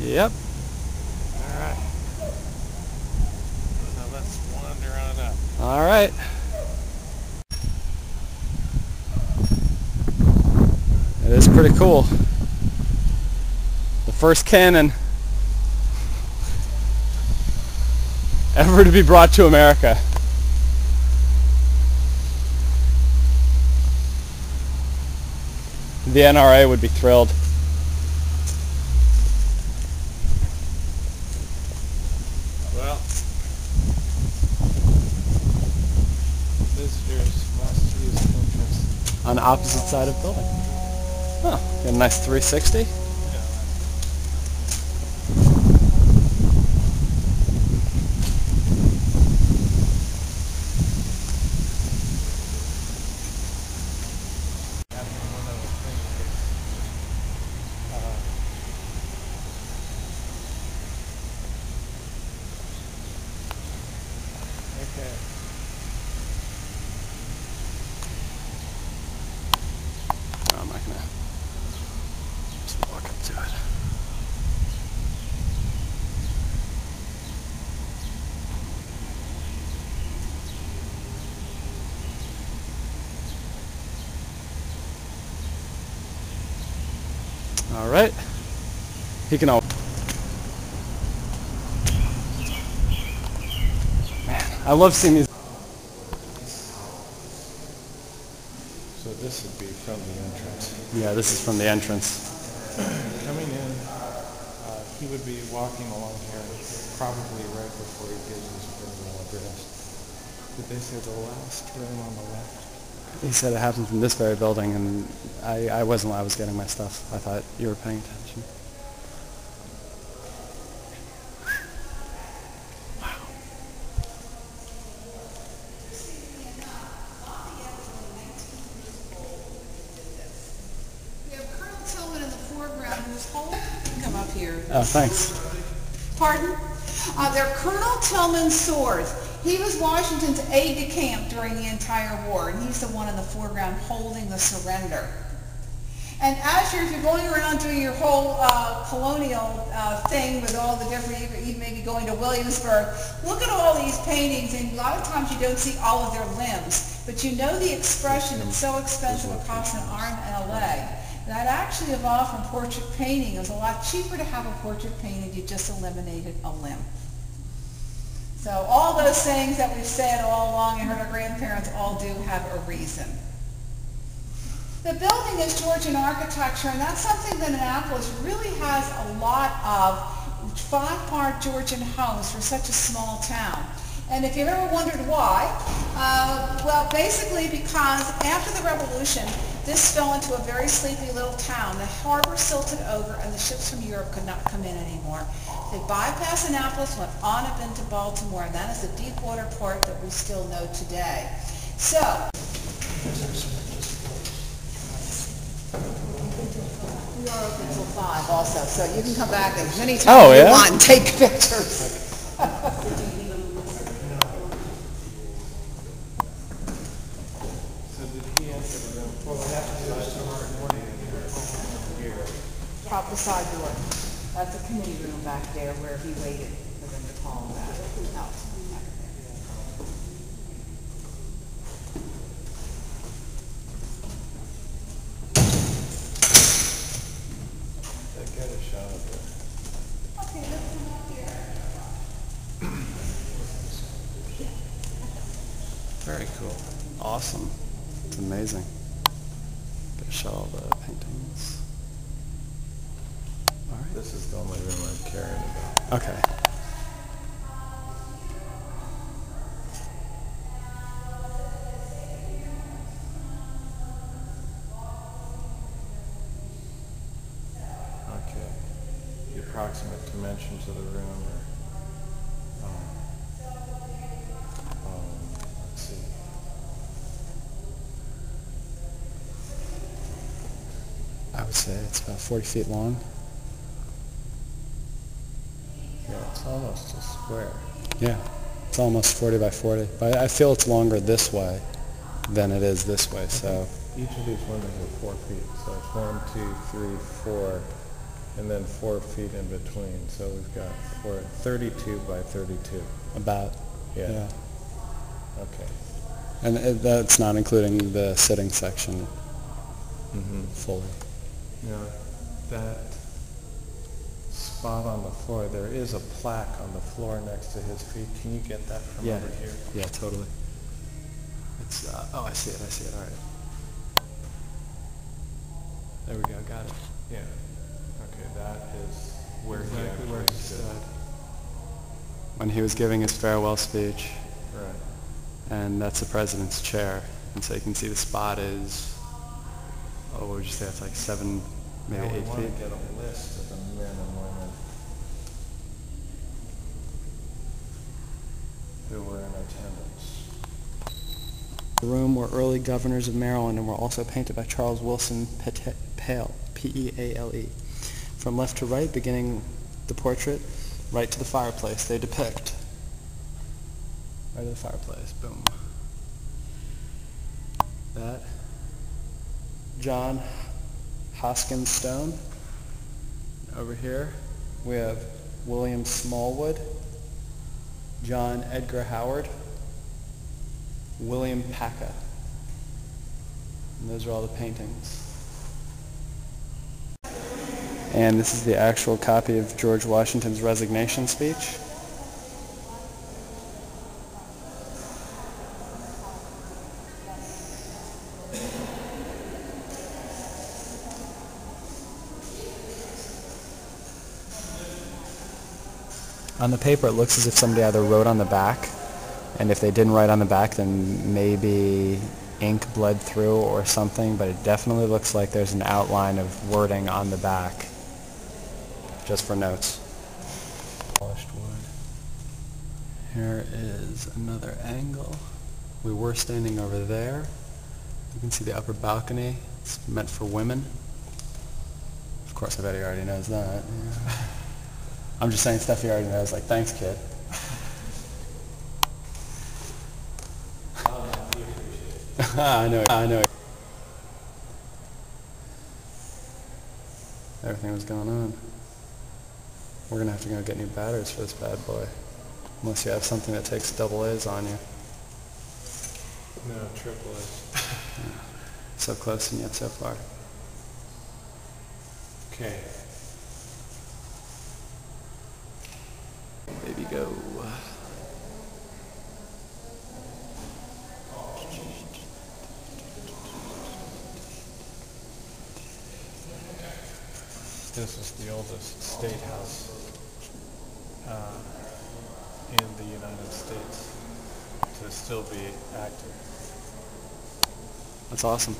Yep. All right. So let's wander on up. All right. It is pretty cool. The first cannon ever to be brought to America. The NRA would be thrilled. Well, visitors must use the entrance. On the opposite side of the building. Oh, got a nice 360. Okay. No, I'm not gonna just walk up to it. All right. He can all. Man, I love seeing these. So this would be from the entrance. Yeah, this is from the entrance. Coming in, he would be walking along here probably right before he gives his funeral address. Did they say the last room on the left? He said it happened from this very building, and I wasn't. I was getting my stuff. I thought you were paying attention. Come up here. Oh, thanks. Pardon? They're Colonel Tillman's swords. He was Washington's aide-de-camp during the entire war, and he's the one in the foreground holding the surrender. And as if you're going around doing your whole colonial thing with all the different, even maybe going to Williamsburg, look at all these paintings, and a lot of times you don't see all of their limbs, but you know the expression. It's so expensive, it costs an arm and a leg. That actually evolved from portrait painting. It was a lot cheaper to have a portrait painted. You just eliminated a limb. So all those things that we've said all along and heard our grandparents all do have a reason. The building is Georgian architecture, and that's something that Annapolis really has a lot of five-part Georgian homes for such a small town. And if you've ever wondered why, well, basically because after the Revolution, this fell into a very sleepy little town. The harbor silted over, and the ships from Europe could not come in anymore. They bypassed Annapolis, went on up into Baltimore, and that is the deep water port that we still know today. So, we are open until 5 also, so you can come back as many times as you want and take pictures. Out the side door. That's a committee room back there where he waited for them to call him back. Out. Get a shot of it. Okay, let's come up here. Very cool. Awesome. It's amazing. Get a shot of the paintings. All right. This is the only room I'm caring about. Okay. Okay. The approximate dimensions of the room are, let's see. I would say it's about 40 feet long. Yeah, it's almost a square. Yeah, it's almost 40 by 40. But I feel it's longer this way than it is this way. So Each of these windows are 4 feet, so it's 1, 2, 3, 4, and then 4 feet in between. So we're at 32 by 32. About. Yeah. Yeah. Okay. And that's not including the sitting section fully. Now, that spot on the floor, there is a plaque on the floor next to his feet. Can you get that from over here? Yeah, totally. It's, oh, I see it, all right. There we go, got it. Yeah. Okay, that is where Exactly he where actually he stood. stood. When he was giving his farewell speech, Right. and that's the president's chair. And so you can see the spot is, oh, what would you say, it's like 7, maybe Now 8 we feet? want to get a list of the men and women who were in attendance. The room were early governors of Maryland and were also painted by Charles Wilson Pale, P-E-A-L-E. From left to right, beginning the portrait, right to the fireplace, they depict. Right to the fireplace, boom. That. John Hoskins Stone. Over here, we have William Smallwood, John Edgar Howard, William Paca. And those are all the paintings. And this is the actual copy of George Washington's resignation speech. On the paper, it looks as if somebody either wrote on the back, and if they didn't write on the back, then maybe ink bled through or something, but it definitely looks like there's an outline of wording on the back, just for notes. Polished wood. Here is another angle. We were standing over there. You can see the upper balcony. It's meant for women. Of course, I bet he already knows that. Yeah. I'm just saying stuff he already knows, like, thanks, kid. I know. Everything was going on. We're going to have to go get new batteries for this bad boy. Unless you have something that takes double A's on you. No, triple A's. So close and yet so far. Okay. Baby, go. This is the oldest state house in the United States to still be active. That's awesome.